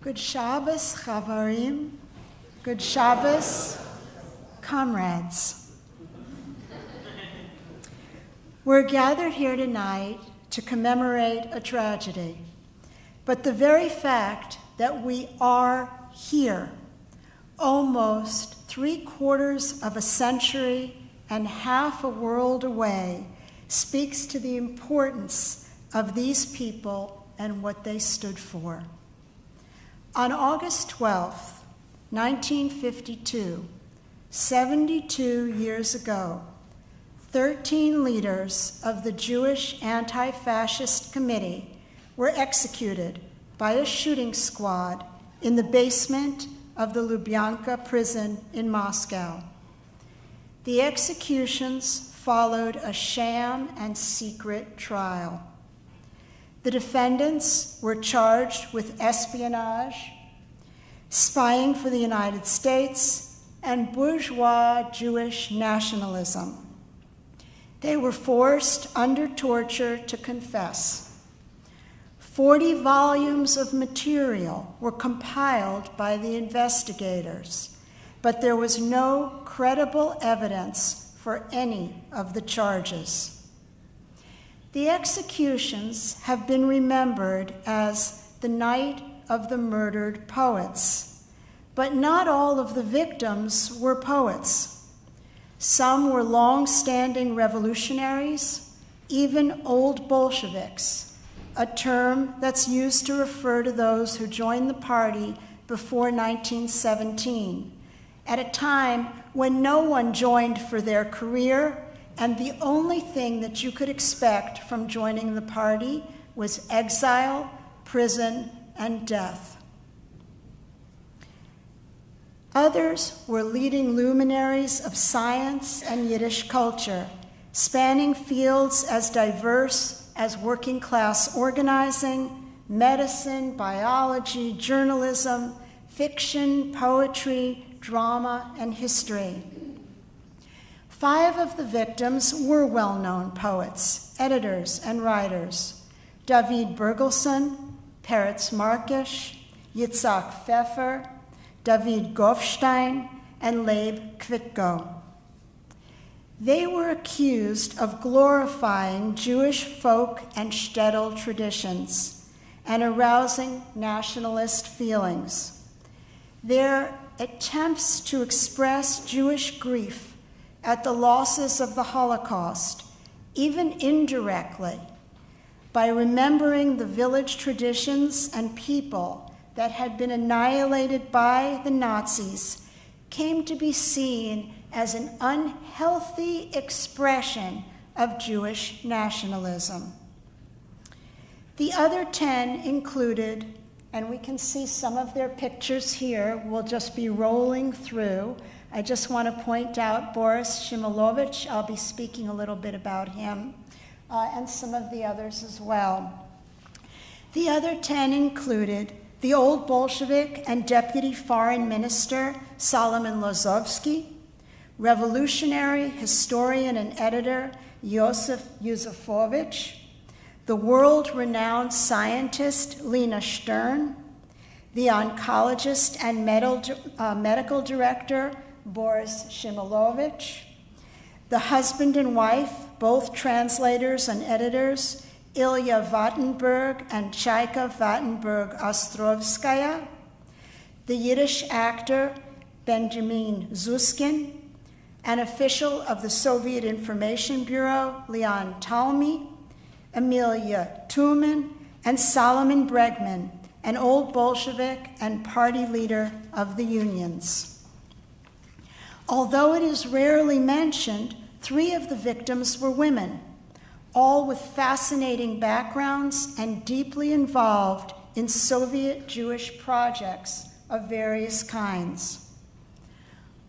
Good Shabbos, Chavarim. Good Shabbos, comrades. We're gathered here tonight to commemorate a tragedy, but the very fact that we are here, almost 3/4 of a century and half a world away, speaks to the importance of these people and what they stood for. On August 12th, 1952, 72 years ago, 13 leaders of the Jewish Anti-Fascist Committee were executed by a shooting squad in the basement of the Lubyanka prison in Moscow. The executions followed a sham and secret trial. The defendants were charged with espionage, spying for the United States, and bourgeois Jewish nationalism. They were forced under torture to confess. 40 volumes of material were compiled by the investigators, but there was no credible evidence for any of the charges. The executions have been remembered as the night of the murdered poets, but not all of the victims were poets. Some were long-standing revolutionaries, even old Bolsheviks, a term that's used to refer to those who joined the party before 1917, at a time when no one joined for their career, and the only thing that you could expect from joining the party was exile, prison, and death. Others were leading luminaries of science and Yiddish culture, spanning fields as diverse as working-class organizing, medicine, biology, journalism, fiction, poetry, drama, and history. 5 of the victims were well-known poets, editors, and writers: David Bergelson, Peretz Markish, Yitzhak Pfeffer, David Goffstein, and Leib Kvitko. They were accused of glorifying Jewish folk and shtetl traditions and arousing nationalist feelings. Their attempts to express Jewish grief at the losses of the Holocaust, even indirectly, by remembering the village traditions and people that had been annihilated by the Nazis, came to be seen as an unhealthy expression of Jewish nationalism. The other 10 included, and we can see some of their pictures here, we'll just be rolling through. I just want to point out Boris Shimolovich. I'll be speaking a little bit about him, and some of the others as well. The other 10 included the old Bolshevik and deputy foreign minister Solomon Lozovsky, revolutionary historian and editor Yosef Yusufovich, the world-renowned scientist Lena Stern, the oncologist and medical director Boris Shimolovich, the husband and wife, both translators and editors, Ilya Vattenberg and Chaika Vattenberg-Ostrovskaya, the Yiddish actor Benjamin Zuskin, an official of the Soviet Information Bureau, Leon Talmy, Amelia Tuman, and Solomon Bregman, an old Bolshevik and party leader of the unions. Although it is rarely mentioned, 3 of the victims were women, all with fascinating backgrounds and deeply involved in Soviet Jewish projects of various kinds.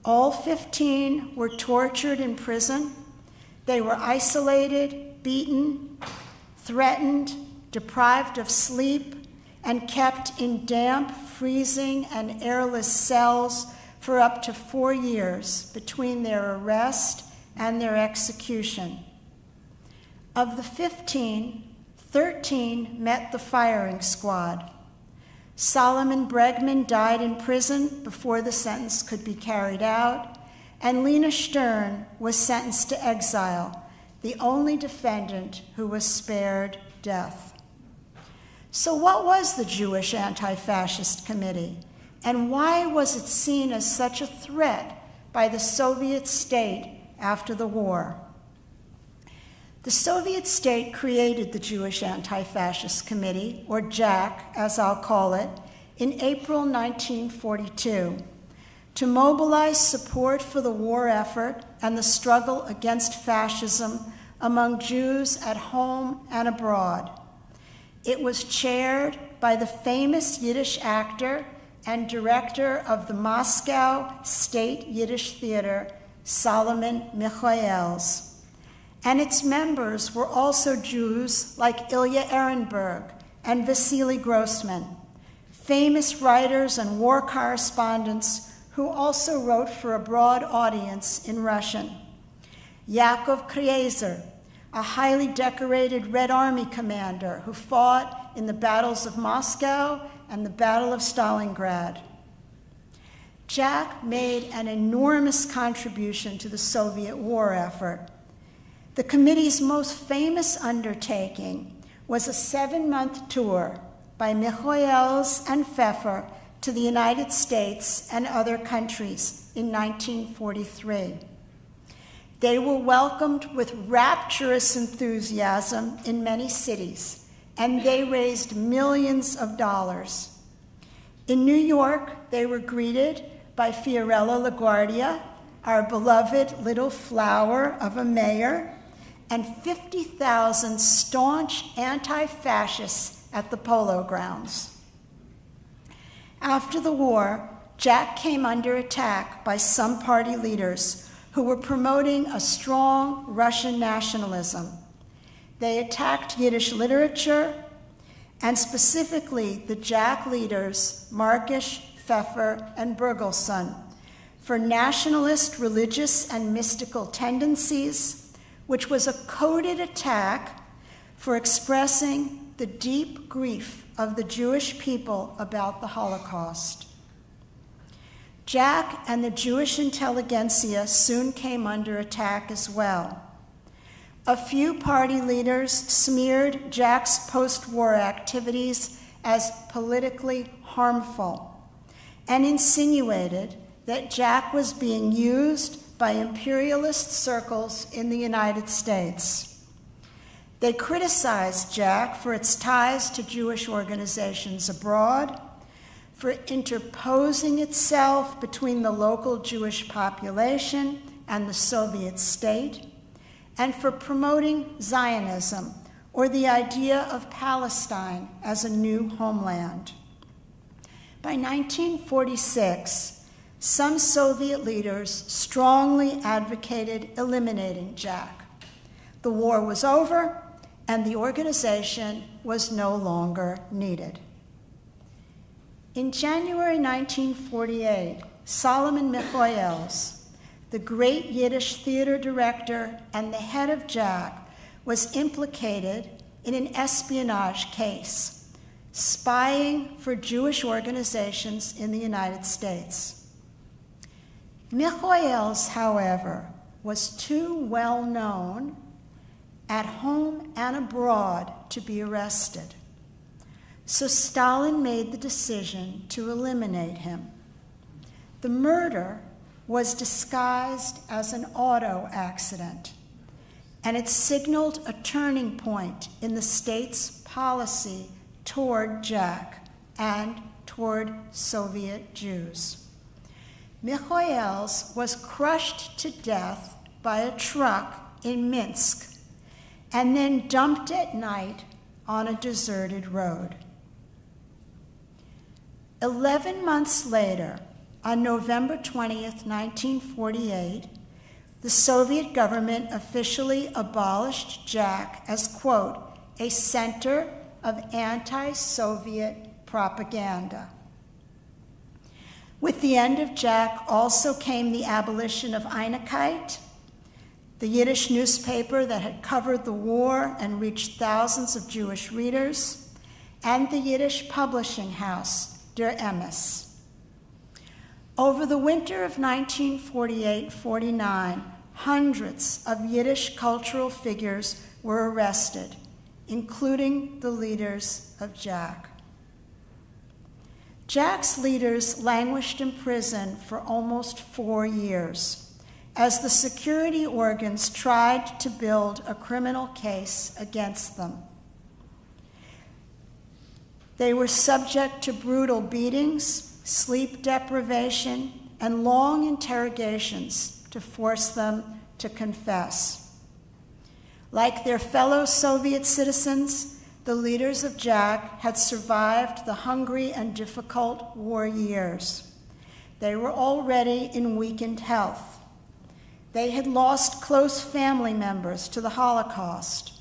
All 15 were tortured in prison. They were isolated, beaten, threatened, deprived of sleep, and kept in damp, freezing, and airless cells for up to 4 years between their arrest and their execution. Of the 15, 13 met the firing squad. Solomon Bregman died in prison before the sentence could be carried out, and Lena Stern was sentenced to exile, the only defendant who was spared death. So what was the Jewish Anti-Fascist Committee, and why was it seen as such a threat by the Soviet state after the war? The Soviet state created the Jewish Anti-Fascist Committee, or JAC, as I'll call it, in April 1942, to mobilize support for the war effort and the struggle against fascism among Jews at home and abroad. It was chaired by the famous Yiddish actor and director of the Moscow State Yiddish Theater, Solomon Michaels. And its members were also Jews like Ilya Ehrenberg and Vasily Grossman, famous writers and war correspondents who also wrote for a broad audience in Russian. Yakov Krieser, a highly decorated Red Army commander who fought in the battles of Moscow and the Battle of Stalingrad. Jack made an enormous contribution to the Soviet war effort. The committee's most famous undertaking was a 7-month tour by Michaels and Pfeffer to the United States and other countries in 1943. They were welcomed with rapturous enthusiasm in many cities, and they raised millions of dollars. In New York, they were greeted by Fiorello LaGuardia, our beloved little flower of a mayor, and 50,000 staunch anti-fascists at the Polo Grounds. After the war, Jack came under attack by some party leaders who were promoting a strong Russian nationalism. They attacked Yiddish literature, and specifically the Jack leaders Markish, Pfeffer, and Bergelson, for nationalist, religious, and mystical tendencies, which was a coded attack for expressing the deep grief of the Jewish people about the Holocaust. Jack and the Jewish intelligentsia soon came under attack as well. A few party leaders smeared Jack's post-war activities as politically harmful and insinuated that Jack was being used by imperialist circles in the United States. They criticized Jack for its ties to Jewish organizations abroad, for interposing itself between the local Jewish population and the Soviet state, and for promoting Zionism, or the idea of Palestine as a new homeland. By 1946, some Soviet leaders strongly advocated eliminating Jack. The war was over, and the organization was no longer needed. In January 1948, Solomon Michaels, the great Yiddish theater director and the head of Jack, was implicated in an espionage case, spying for Jewish organizations in the United States. Michaels, however, was too well known at home and abroad to be arrested. So Stalin made the decision to eliminate him. The murder was disguised as an auto accident, and it signaled a turning point in the state's policy toward Jack and toward Soviet Jews. Michaels was crushed to death by a truck in Minsk and then dumped at night on a deserted road. 11 months later, on November 20th, 1948, the Soviet government officially abolished Jack as, quote, a center of anti-Soviet propaganda. With the end of Jack also came the abolition of Einigkeit, the Yiddish newspaper that had covered the war and reached thousands of Jewish readers, and the Yiddish publishing house, Der Emes. Over the winter of 1948-49, hundreds of Yiddish cultural figures were arrested, including the leaders of Jack. Jack's leaders languished in prison for almost 4 years, as the security organs tried to build a criminal case against them. They were subject to brutal beatings, sleep deprivation, and long interrogations to force them to confess. Like their fellow Soviet citizens, the leaders of Jack had survived the hungry and difficult war years. They were already in weakened health. They had lost close family members to the Holocaust.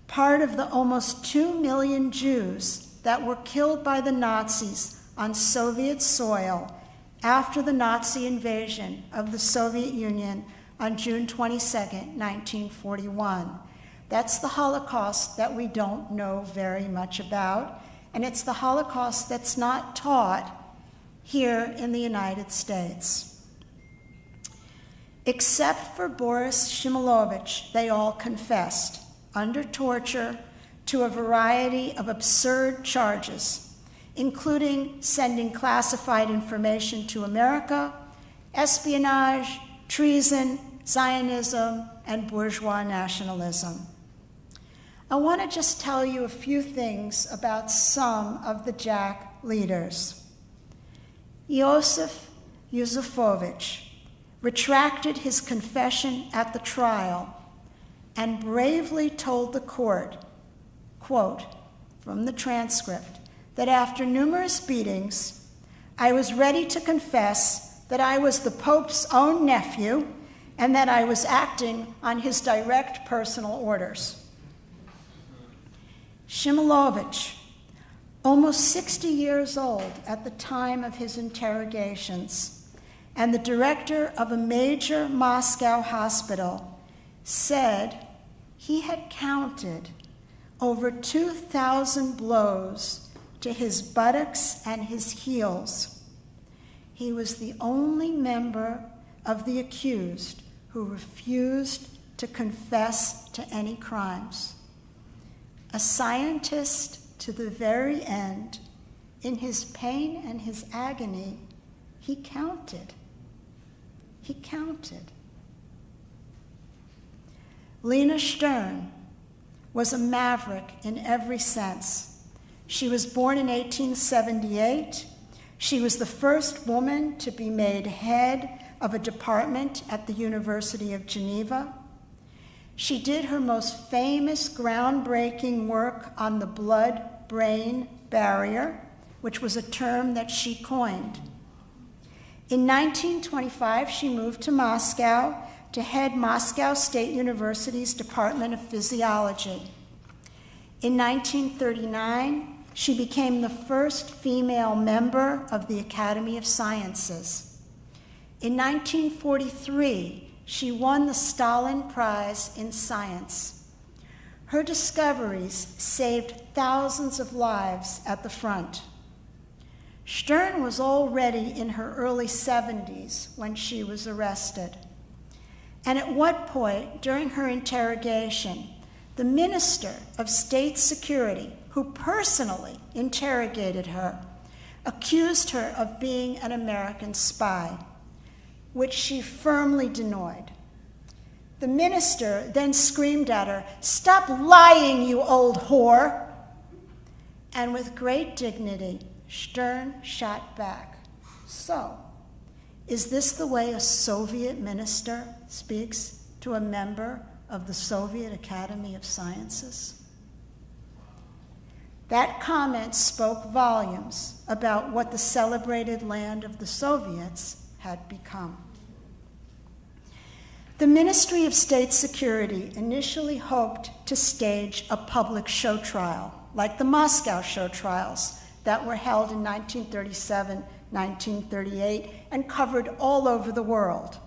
Part of the almost 2 million Jews that were killed by the Nazis on Soviet soil after the Nazi invasion of the Soviet Union on June 22, 1941. That's the Holocaust that we don't know very much about, and it's the Holocaust that's not taught here in the United States. Except for Boris Shimolovich, they all confessed, under torture, to a variety of absurd charges, including sending classified information to America, espionage, treason, Zionism, and bourgeois nationalism. I want to just tell you a few things about some of the Jack leaders. Yosef Yusufovich retracted his confession at the trial and bravely told the court, quote, from the transcript, that after numerous beatings, I was ready to confess that I was the Pope's own nephew and that I was acting on his direct personal orders. Shimolovich, almost 60 years old at the time of his interrogations, and the director of a major Moscow hospital, said he had counted over 2,000 blows to his buttocks and his heels. He was the only member of the accused who refused to confess to any crimes. A scientist to the very end, in his pain and his agony, he counted. He counted. Lena Stern was a maverick in every sense. She was born in 1878. She was the first woman to be made head of a department at the University of Geneva. She did her most famous groundbreaking work on the blood-brain barrier, which was a term that she coined. In 1925, she moved to Moscow to head Moscow State University's Department of Physiology. In 1939, she became the first female member of the Academy of Sciences. In 1943, she won the Stalin Prize in Science. Her discoveries saved thousands of lives at the front. Stern was already in her early 70s when she was arrested. And at what point during her interrogation, the Minister of State Security, who personally interrogated her, accused her of being an American spy, which she firmly denied. The minister then screamed at her, "Stop lying, you old whore!" And with great dignity, Stern shot back, "So, is this the way a Soviet minister speaks to a member of the Soviet Academy of Sciences?" That comment spoke volumes about what the celebrated land of the Soviets had become. The Ministry of State Security initially hoped to stage a public show trial, like the Moscow show trials that were held in 1937, 1938, and covered all over the world.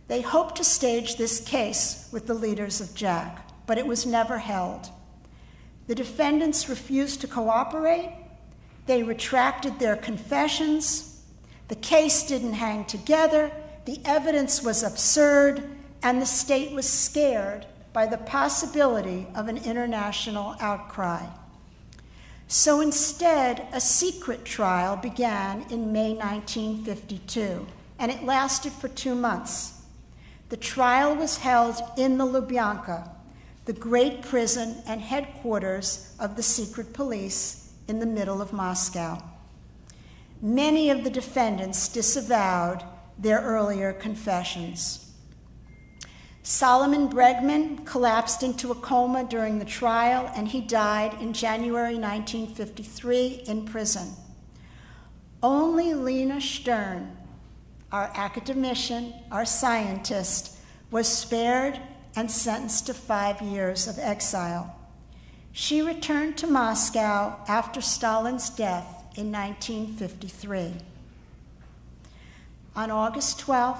They hoped to stage this case with the leaders of Jack, but it was never held. The defendants refused to cooperate. They retracted their confessions. The case didn't hang together. The evidence was absurd, and the state was scared by the possibility of an international outcry. So instead, a secret trial began in May 1952, and it lasted for 2 months. The trial was held in the Lubyanka, the great prison and headquarters of the secret police in the middle of Moscow. Many of the defendants disavowed their earlier confessions. Solomon Bregman collapsed into a coma during the trial, and he died in January 1953 in prison. Only Lena Stern, our academician, our scientist, was spared and sentenced to 5 years of exile. She returned to Moscow after Stalin's death in 1953. On August 12,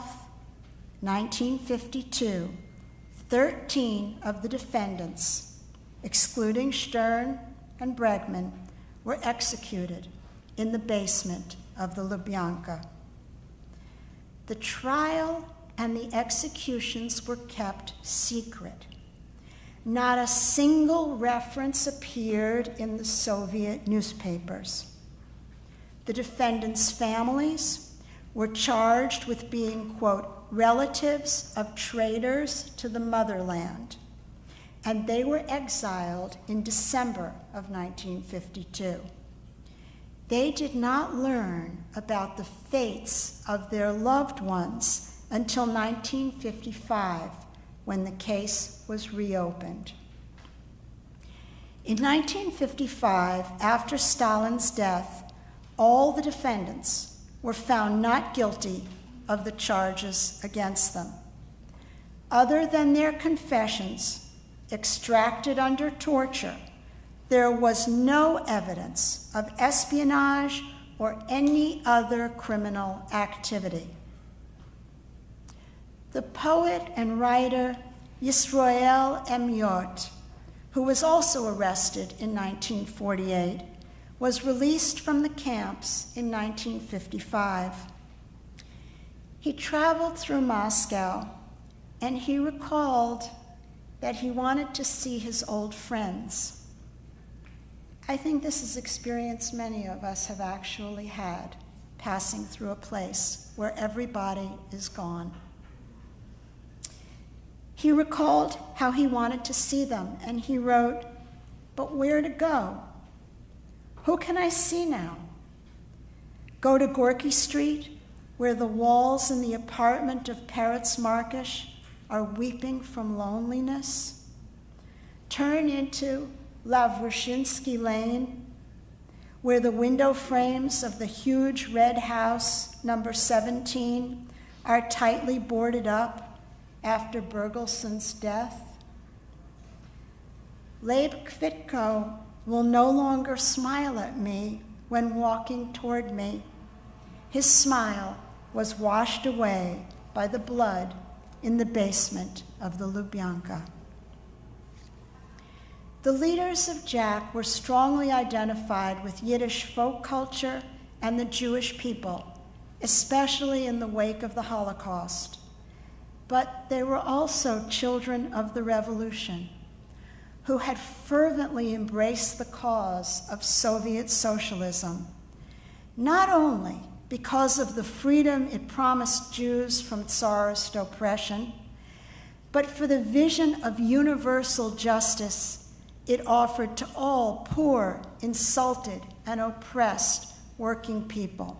1952, 13 of the defendants, excluding Stern and Bregman, were executed in the basement of the Lubyanka. The trial and the executions were kept secret. Not a single reference appeared in the Soviet newspapers. The defendants' families were charged with being, quote, relatives of traitors to the motherland, and they were exiled in December of 1952. They did not learn about the fates of their loved ones until 1955, when the case was reopened. In 1955, after Stalin's death, all the defendants were found not guilty of the charges against them. Other than their confessions, extracted under torture, there was no evidence of espionage or any other criminal activity. The poet and writer Yisroel Emyot, who was also arrested in 1948, was released from the camps in 1955. He traveled through Moscow, and he recalled that he wanted to see his old friends. I think this is an experience many of us have actually had, passing through a place where everybody is gone. He recalled how he wanted to see them, and he wrote, "But where to go? Who can I see now? Go to Gorky Street, where the walls in the apartment of Peretz Markish are weeping from loneliness? Turn into Lavrushinsky Lane, where the window frames of the huge red house, number 17, are tightly boarded up after Bergelson's death? Leib Kvitko will no longer smile at me when walking toward me. His smile was washed away by the blood in the basement of the Lubyanka." The leaders of JAC were strongly identified with Yiddish folk culture and the Jewish people, especially in the wake of the Holocaust. But they were also children of the revolution, who had fervently embraced the cause of Soviet socialism, not only because of the freedom it promised Jews from Tsarist oppression, but for the vision of universal justice it offered to all poor, insulted, and oppressed working people.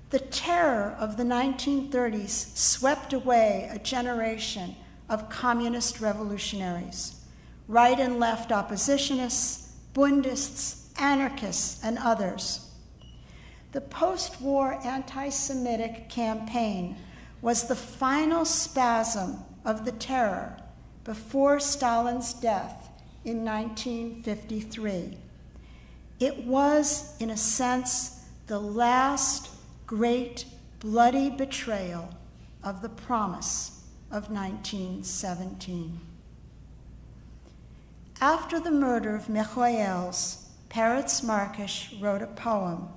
The terror of the 1930s swept away a generation of communist revolutionaries, right and left oppositionists, Bundists, anarchists, and others. The post-war anti-Semitic campaign was the final spasm of the terror before Stalin's death in 1953. It was, in a sense, the last great bloody betrayal of the promise of 1917. After the murder of Michoels, Peretz Markish wrote a poem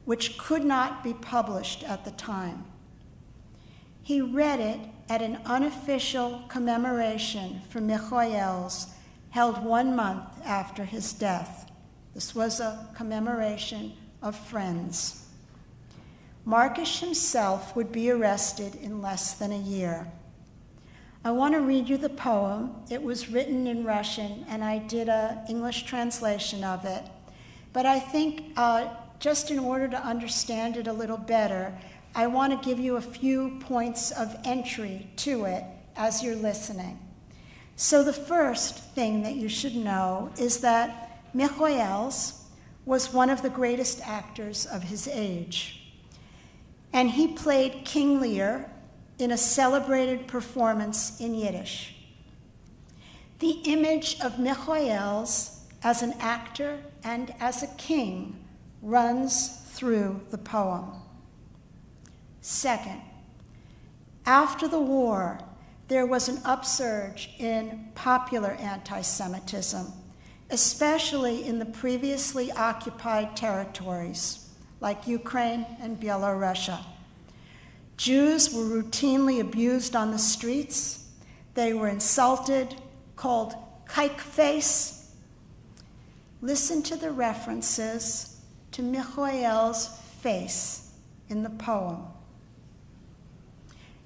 which could not be published at the time. He read it at an unofficial commemoration for Michoels held 1 month after his death. This was a commemoration of friends. Markish himself would be arrested in less than a year. I want to read you the poem. It was written in Russian, and I did an English translation of it. But I think just in order to understand it a little better, I want to give you a few points of entry to it as you're listening. So the first thing that you should know is that Michoels was one of the greatest actors of his age. And he played King Lear in a celebrated performance in Yiddish. The image of Michoels as an actor and as a king runs through the poem. Second, after the war, there was an upsurge in popular anti-Semitism, especially in the previously occupied territories, like Ukraine and Belarus. Jews were routinely abused on the streets. They were insulted, called kike face. Listen to the references to Michoels' face in the poem.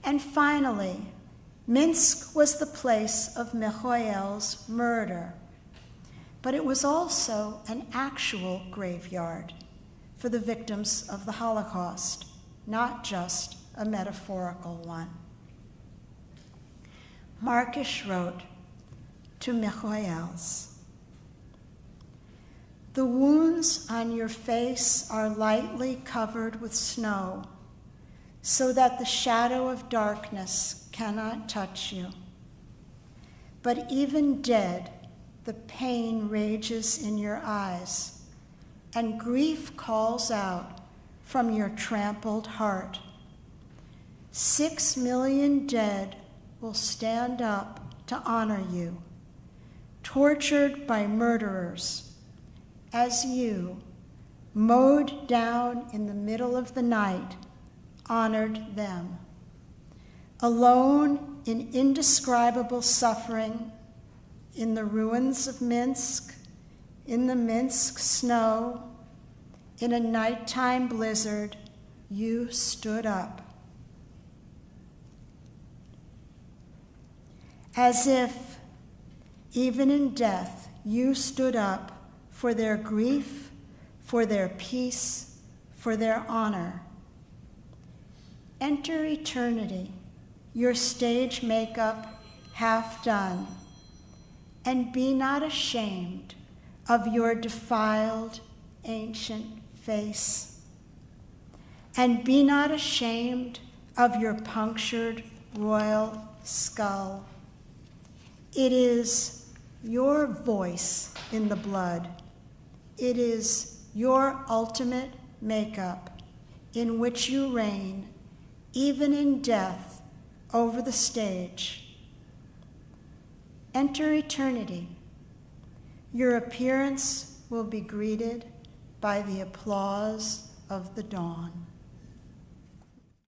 And finally, Minsk was the place of Michoels' murder, but it was also an actual graveyard for the victims of the Holocaust, not just a metaphorical one. Markish wrote to Michoels, "The wounds on your face are lightly covered with snow, so that the shadow of darkness cannot touch you. But even dead, the pain rages in your eyes, and grief calls out from your trampled heart. 6 million dead will stand up to honor you, tortured by murderers, as you, mowed down in the middle of the night, honored them. Alone in indescribable suffering, in the ruins of Minsk, in the Minsk snow, in a nighttime blizzard, you stood up. As if, even in death, you stood up for their grief, for their peace, for their honor. Enter eternity, your stage makeup half done, and be not ashamed of your defiled ancient face, and be not ashamed of your punctured royal skull. It is your voice in the blood. It is your ultimate makeup in which you reign, even in death, over the stage. Enter eternity. Your appearance will be greeted by the applause of the dawn."